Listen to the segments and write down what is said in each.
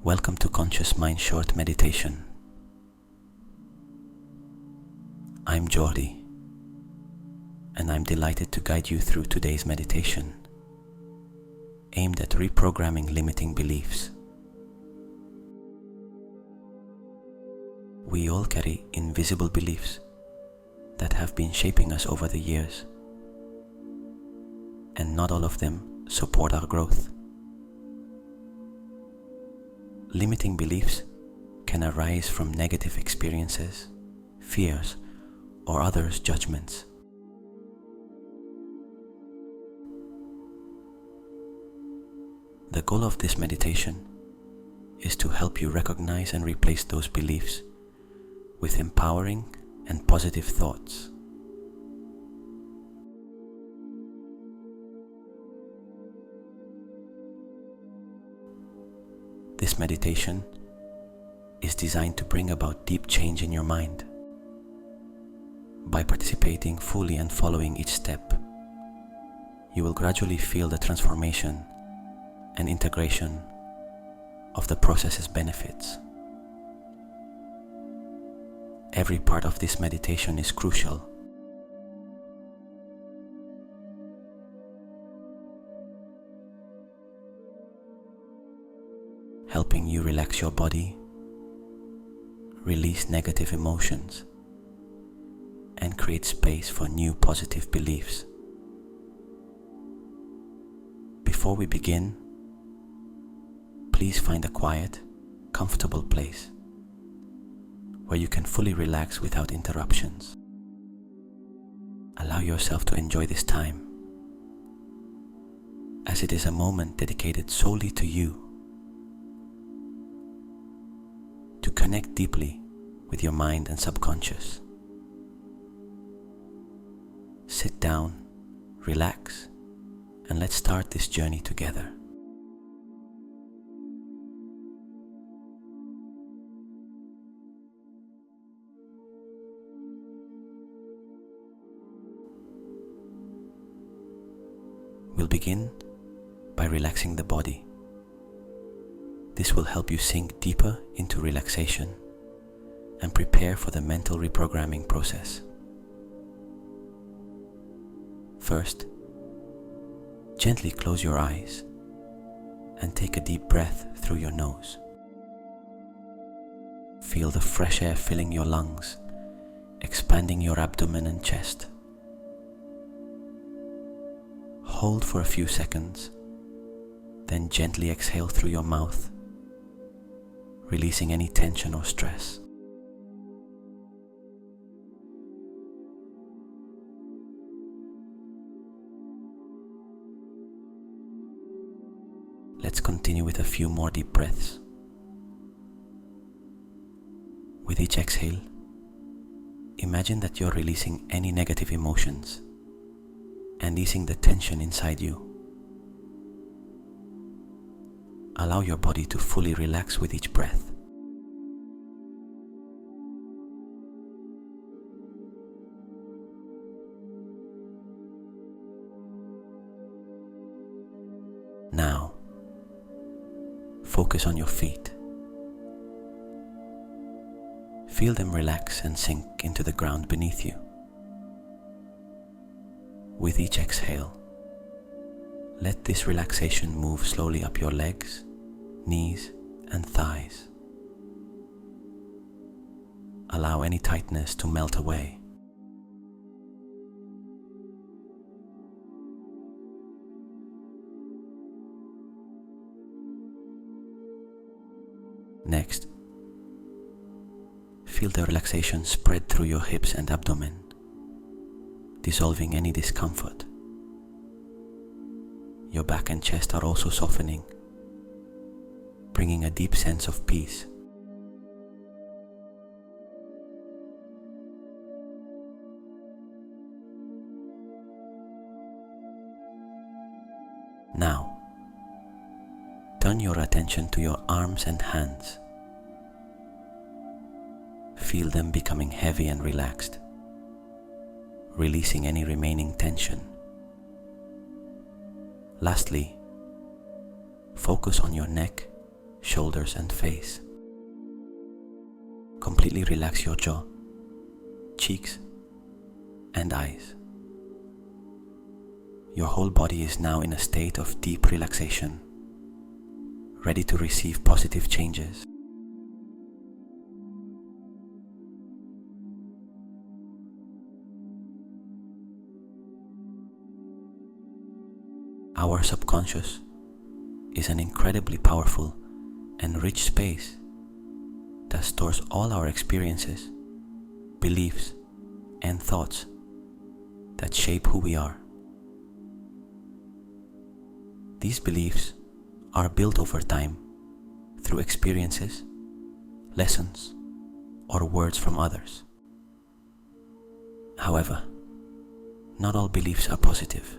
Welcome to Conscious Mind Short Meditation. I'm Jordi, and I'm delighted to guide you through today's meditation, aimed at reprogramming limiting beliefs. We all carry invisible beliefs that have been shaping us over the years, and not all of them support our growth. Limiting beliefs can arise from negative experiences, fears, or others' judgments. The goal of this meditation is to help you recognize and replace those beliefs with empowering and positive thoughts. This meditation is designed to bring about deep change in your mind. By participating fully and following each step, you will gradually feel the transformation and integration of the process's benefits. Every part of this meditation is crucial. Helping you relax your body, release negative emotions, and create space for new positive beliefs. Before we begin, please find a quiet, comfortable place where you can fully relax without interruptions. Allow yourself to enjoy this time, as it is a moment dedicated solely to you, to connect deeply with your mind and subconscious. Sit down, relax, and let's start this journey together. We'll begin by relaxing the body. This will help you sink deeper into relaxation and prepare for the mental reprogramming process. First, gently close your eyes and take a deep breath through your nose. Feel the fresh air filling your lungs, expanding your abdomen and chest. Hold for a few seconds, then gently exhale through your mouth, releasing any tension or stress. Let's continue with a few more deep breaths. With each exhale, imagine that you're releasing any negative emotions and easing the tension inside you. Allow your body to fully relax with each breath. Now, focus on your feet. Feel them relax and sink into the ground beneath you. With each exhale, let this relaxation move slowly up your legs, knees, and thighs. Allow any tightness to melt away. Next, feel the relaxation spread through your hips and abdomen, dissolving any discomfort. Your back and chest are also softening, bringing a deep sense of peace. Now, turn your attention to your arms and hands. Feel them becoming heavy and relaxed, releasing any remaining tension. Lastly, focus on your neck, shoulders, and face. Completely relax your jaw, cheeks, and eyes. Your whole body is now in a state of deep relaxation, ready to receive positive changes. Our subconscious is an incredibly powerful and rich space that stores all our experiences, beliefs, and thoughts that shape who we are. These beliefs are built over time through experiences, lessons, or words from others. However, not all beliefs are positive.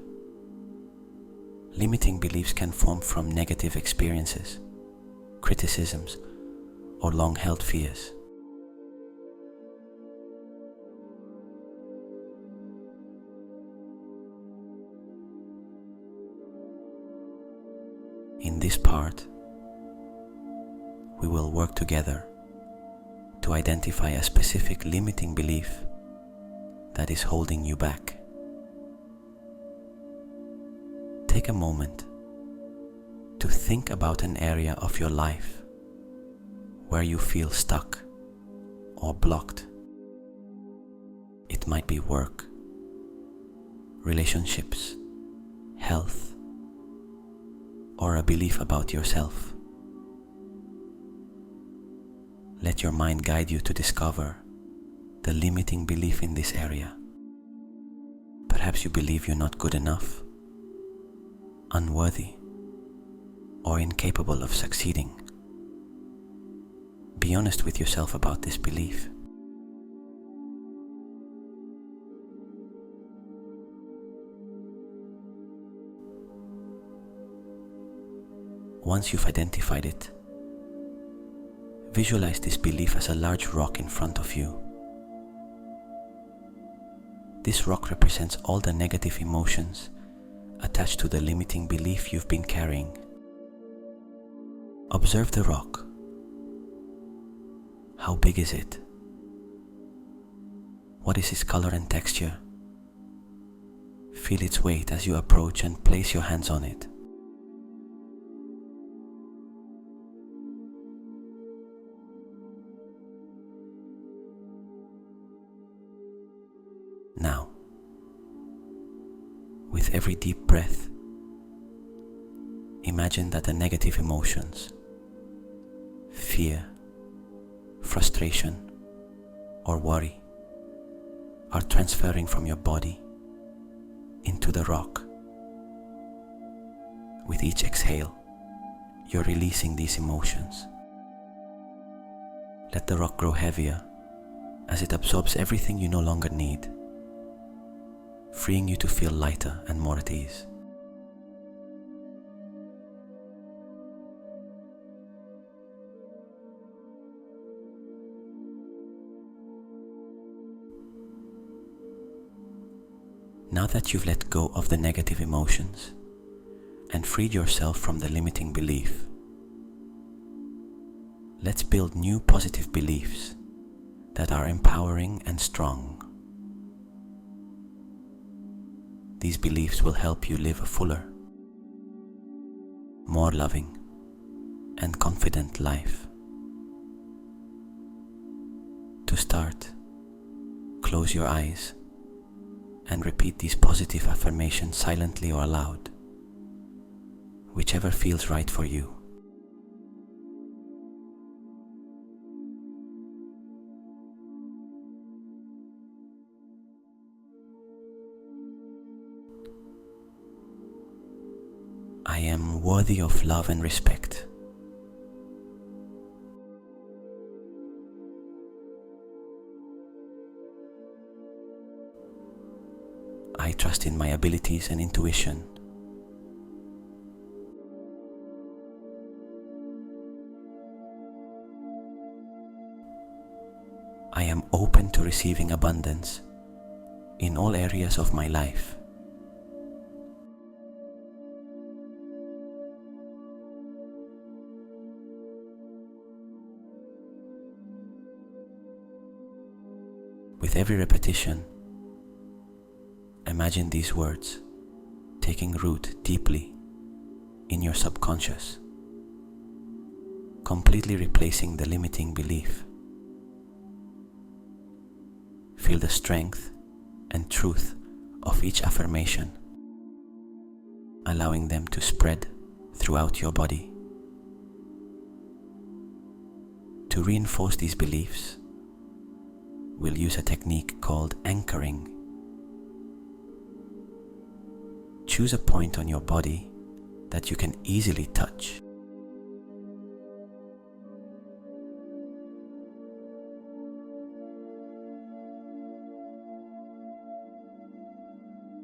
Limiting beliefs can form from negative experiences, criticisms, or long-held fears. In this part, we will work together to identify a specific limiting belief that is holding you back. Take a moment to think about an area of your life where you feel stuck or blocked. It might be work, relationships, health, or a belief about yourself. Let your mind guide you to discover the limiting belief in this area. Perhaps you believe you're not good enough, unworthy, or incapable of succeeding. Be honest with yourself about this belief. Once you've identified it, visualize this belief as a large rock in front of you. This rock represents all the negative emotions attached to the limiting belief you've been carrying. Observe the rock. How big is it? What is its color and texture? Feel its weight as you approach and place your hands on it. Now, with every deep breath, imagine that the negative emotions, fear, frustration, or worry are transferring from your body into the rock. With each exhale, you're releasing these emotions. Let the rock grow heavier as it absorbs everything you no longer need, freeing you to feel lighter and more at ease. Now that you've let go of the negative emotions and freed yourself from the limiting belief, let's build new positive beliefs that are empowering and strong. These beliefs will help you live a fuller, more loving, and confident life. To start, close your eyes and repeat these positive affirmations silently or aloud, whichever feels right for you. I am worthy of love and respect. I trust in my abilities and intuition. I am open to receiving abundance in all areas of my life. With every repetition, imagine these words taking root deeply in your subconscious, completely replacing the limiting belief. Feel the strength and truth of each affirmation, allowing them to spread throughout your body. To reinforce these beliefs, we'll use a technique called anchoring. Choose a point on your body that you can easily touch.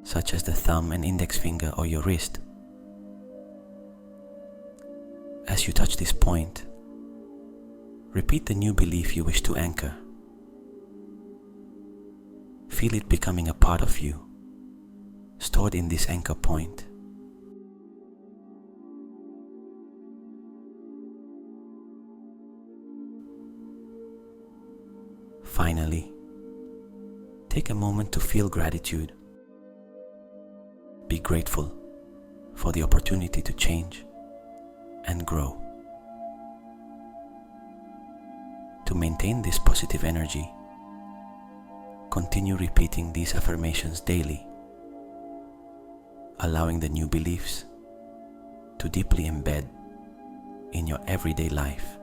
Such as the thumb and index finger or your wrist. As you touch this point, repeat the new belief you wish to anchor. Feel it becoming a part of you, stored in this anchor point. Finally, take a moment to feel gratitude. Be grateful for the opportunity to change and grow. To maintain this positive energy, continue repeating these affirmations daily, allowing the new beliefs to deeply embed in your everyday life.